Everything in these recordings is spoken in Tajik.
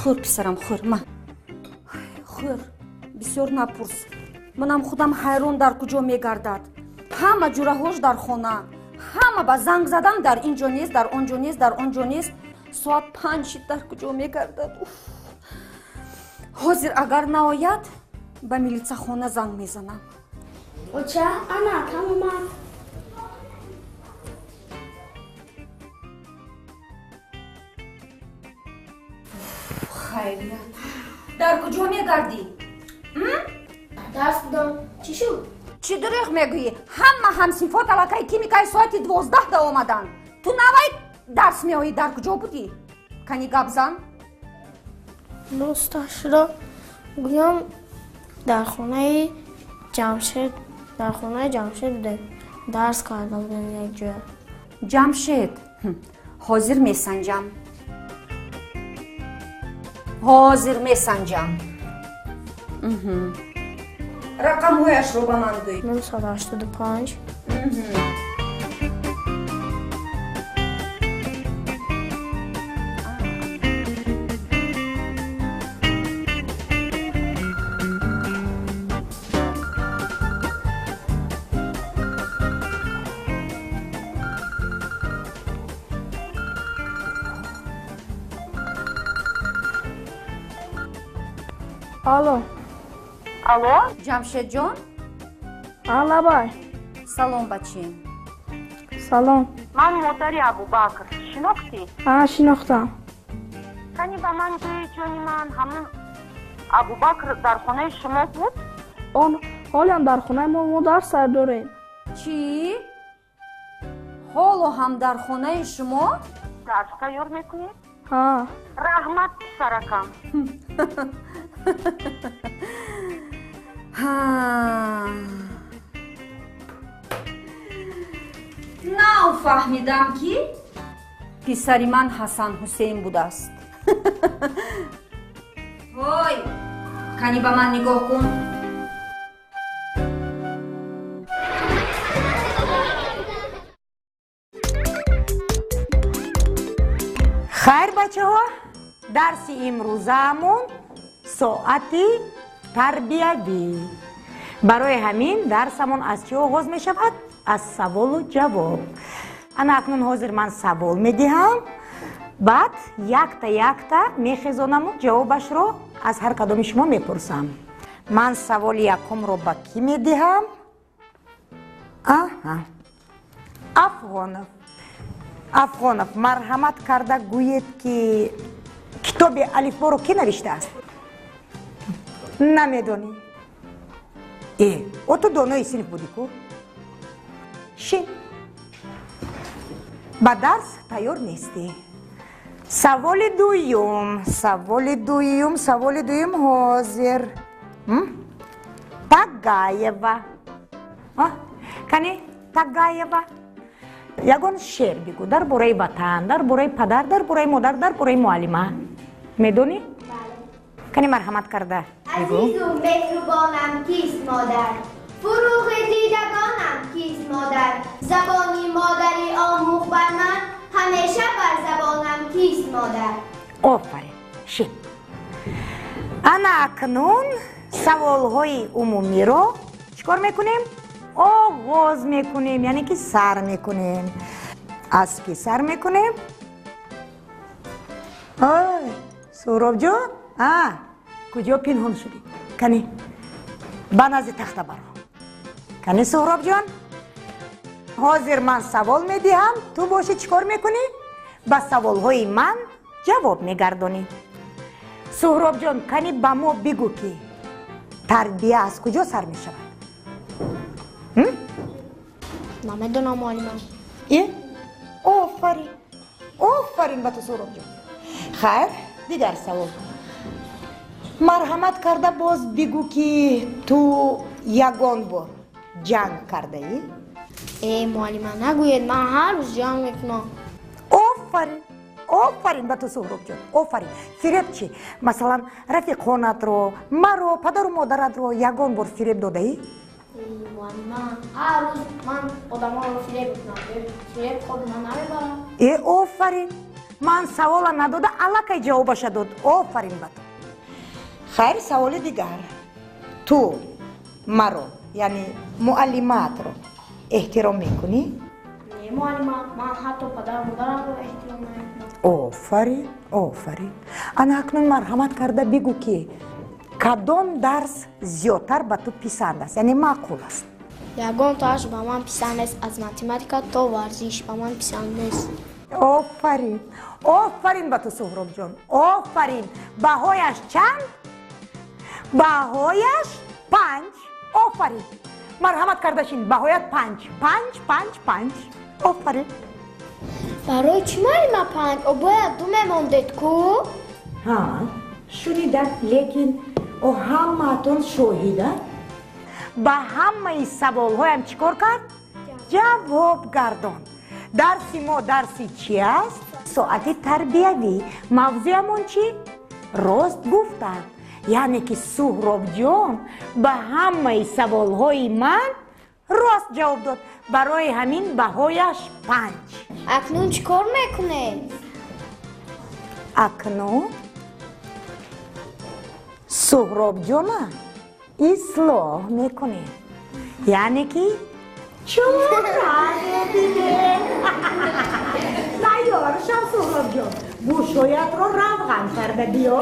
خور پسرم خور من خور بسیار نپرس منم خودم حیران در کجا میگردد همه جورهاش در خانه همه با زنگ زدن در اینجا نیست در آنجا نیست در آنجا نیست ساعت 5 شد در کجا میگردد حاضر اگر نآید به میلیڅه خانه زنگ میزنم اوچه انا کم اومد خیریت در کجا میگردی؟ درس بودم چی شد؟ چی دروغ میگویی؟ همه همصنفات علاقه کیمیکای ساعت 12 دا آمدن تو نوای درس میایی در کجا بودی؟ کنی گپ زن؟ راستش را گویم در خونه جمشید بوده درس کرده بودم یک جا جمشید حاضر میسنجم حاضر میسنجم رقم هایش رو به من گوی 985 الو Алло, جمشید جان алабай سلام بچه салом ман модари Абубакр. Шинохтӣ? шинохтам Кани ба ман гӯи ҷони ман ҳамон Абубакр дар хонаи шумо буд? он ҳолям дар хонаи мо дарс сар дорем چی؟ حالا هم در خانه شما؟ Дарс тайёр мекунед? ها Раҳмат писаракам. نه فهمیدم که پسری من حسن حسین بوده است وای کنی به من نگاه کن خیر بچه ها درس امروزمون ساعتی تربیوی برای همین درسمون از چی آغاز می شود؟ از سوال و جواب انا اکنون حاضر من سوال می دهم بعد یک تا می خیزانم و جوابش رو از هر کدام شما می پرسم من سوال یکم رو با کی می دهم؟ افغانов مرحمت کرده گوید که کتاب الفبا رو کی نوشته است؟ نمیدونی؟ او تو دانای صنف بودی کو؟ شین با درس تیار نیستی سوال دویم حاضر تگایوا کنی تگایوا یگان شعر بگو در برای وطن در برای پدر در برای مادر در برای معلمه میدونی؟ کنی مرحمت کرده عزیز و مهربانم کیست مادر فروغ دیدگانم کیست مادر زبانی مادری آموخ بر من همیشه بر زبانم کیست مادر آفرین شین انا اکنون سوال های عمومی رو چکار میکنیم؟ آغاز میکنیم یعنی که سر میکنیم از کی سر میکنیم؟ سهراب جان کجا پنهان شدی؟ کنی با نزد تخته برو کنی سهراب جان حاضر من سوال میدهم تو باشی چیکار میکنی؟ با سوال های من جواب میگردونی سهراب جان کنی با ما بگو که تربیه از کجا سر میشود؟ نمیدونم معلمم آفرین با تو سهراب جان خیر دیگر سوال مرحمت کرده باز بگو که تو یگان بار جنگ کرده ای؟ معلمم نگوید من هر روز جنگ میکنم آفرین با تو سهراب جان آفرین فریب چی؟ مثلا رفیقانت رو مرا پدر و مادرت رو یگان بار فریب داده ای؟ معلمم هر روز من آدم ها رو فریب میکنم فریب خود من نمیبرم آفرین ман савола надода аллакай ҷавобаша дод. Офарин ба ту. хайр, саволи дигар. Ту маро, яъне муаллимаатро эҳтиром мекунӣ? Не, муаллима, ман ҳатто падару модарамро эҳтиром намекунам. офарин, офарин. ана акнун марҳамат карда бигӯ ки кадом дарс зиёдтар ба ту писанд аст, яъне маъқул аст? Ягон тоаш ба ман писанд нест аз математика то варзиш ба ман писанд нест. офарин, офарин ба ту суҳробҷон, офарин. баҳояш чанд? баҳояш 5. офарин. марҳамат карда шин, баҳоят 5. 5, 5, 5. офарин. барои чӣ муаллима 5? о бояд 2 мемондед ку? ҳа, шунидад, лекин о ҳамаатон шоҳидад. ба ҳамаи саволҳоям чӣ кор кард? ҷавоб гардонд. дарси мо дарси чӣ аст? соати тарбиявӣ. мавзӯамон чӣ? рост гуфтан. яъне ки суҳробҷон ба ҳамаи саволҳои ман рост ҷавоб дод. барои ҳамин баҳояш 5. акнун чӣ кор мекунед? акнун суҳробҷона ислоҳ мекунем. яъне ки чора дидем. тайёр шав суҳробҷон, гӯшҳоятро равған карда биё.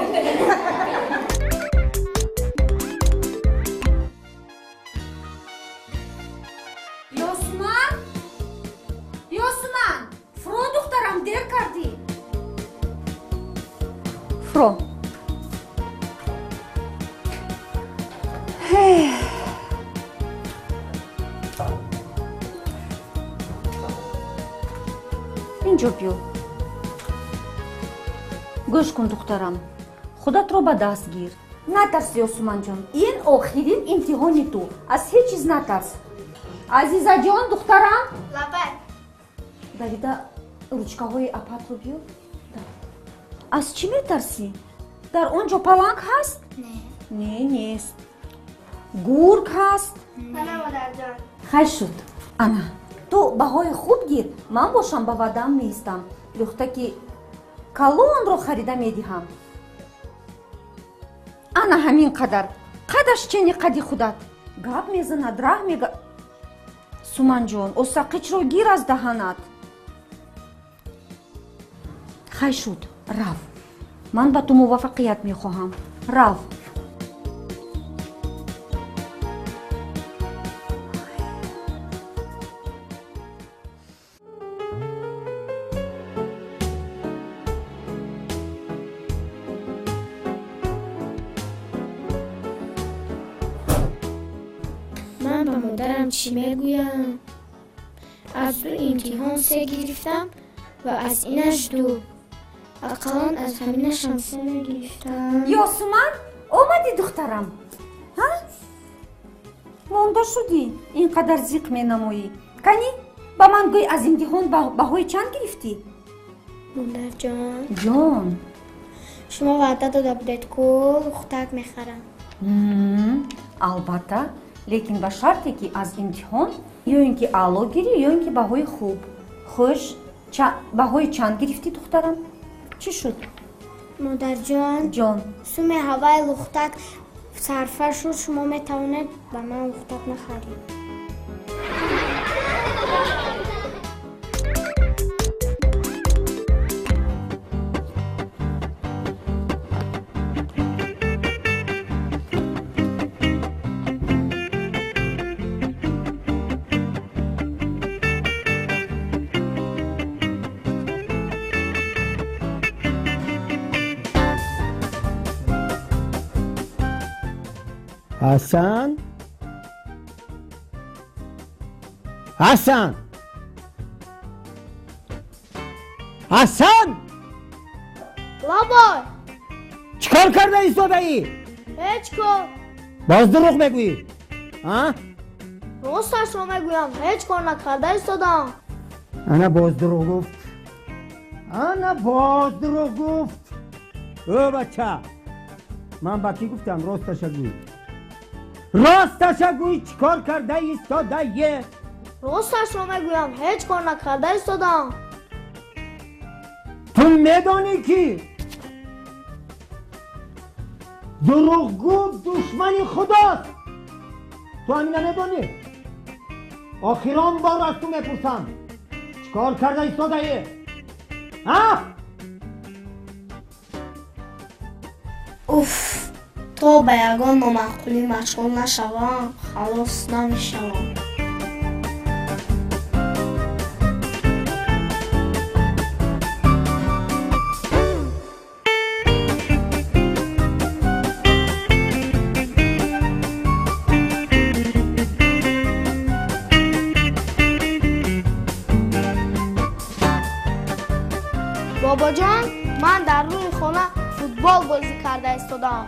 Ёсман? Ёсман! Фро духтарам, дер кардӣ. Фро. инҷо биё. гӯш кун духтарам, худатро ба даст гир. натарс ёсманҷон, ин охирин имтиҳони ту. аз ҳеҷ чиз натарс. азизаҷон, духтарам. Лапай. давида ручкаҳои апатро биёр. аз чӣ метарсӣ? дар он ҷо паланг ҳаст? не, нест. гург ҳаст? نه مادرجان. хай шуд. ана ту баҳои хуб гир, ман бошам ба ваъдаам меистам. лӯхта ки калонро харида медиҳам. ана ҳамин қадар. қадаш чени қади худат. гап мезанад, раҳ мега. суманҷон, осақичро гир аз даҳанат. хай шуд, рав. ман ба ту муваффақият мехоҳам. рав. ман ба модарам чӣ мегӯям? аз ду имтиҳон 3 гирифтам ва аз инаш 2. ақаллан аз ҳаминашам 3 мегирифтам. ёсман, омадӣ духтарам? ҳа? монда шудӣ? ин қадар зиқ менамоӣ. кани ба ман гӯй, аз имтиҳон баҳои чанд гирифтӣ? модарҷон, ҷон. шумо ваъда дода будед ку лухтак мехарам. албатта, лекин ба шарте ки аз имтиҳон ё ин ки аъло гирӣ, ё ин ки баҳои хуб. хуш, баҳои чанд гирифтӣ духтарам? чӣ шуд? модарҷон, ҷон. суми ҳаваи лухтак сарфа шуд, шумо метавонед ба ман лухтак нахаред. حسن حسن حسن بابا چیکار کرده ایستاده ای؟ هیچ کار. باز دروغ میگویی ها؟ راستش رو میگویم، هیچ کار نکرده ایستادم. انا باز دروغ گفت او بچه من با کی گفتم راستش گوی چیکار کرده ایستاده یه؟ راستش رو میگویم، هیچ کار نکرده ایستادم. تو میدانی که دروغگو دشمن خداست. تو همین نمیدانی؟ آخران بار از تو میپرسم چیکار کرده ایستاده ای؟ ها؟ اوف، تو به یگان نامعقولی مشغول نشوم خلاص نمیشوم. بابا جان، من در روی خونه فوتبال بازی کرده ایستادم.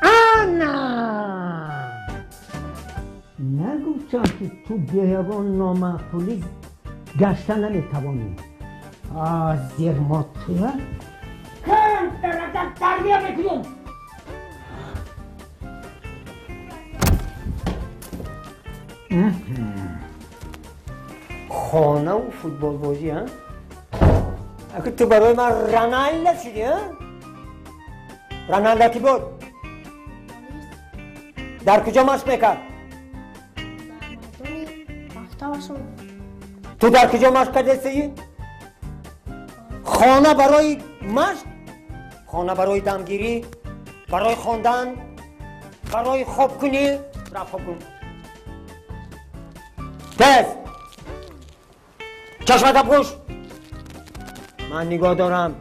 انا نگفتم که تو بیابان نامعقولی گشتن نمیتوانی. زیر ما توی کم درجت تربیه میکنیم. خانه و فوتبال بازی ها؟ اگه تو برای من رنالد شدی ها؟ رنالد کی بود؟ در کجا مشق میکرد؟ تو در کجا مشق کرده سی؟ خانه برای مشق؟ خانه برای دمگیری؟ برای خواندن؟ برای خواب کنی؟ رفت خواب کن. تز! چشمت پوش. من نگاه دارم.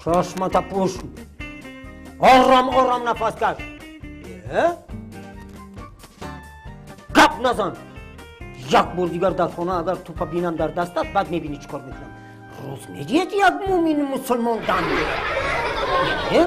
چشمت پوش. آرام آرام نفس کش. گپ نزن. یک بار دیگر در خانه اگر توپ بینم در دستت بعد میبینی چیکار میکنم. روز میدید یک مومن مسلمان دم میره.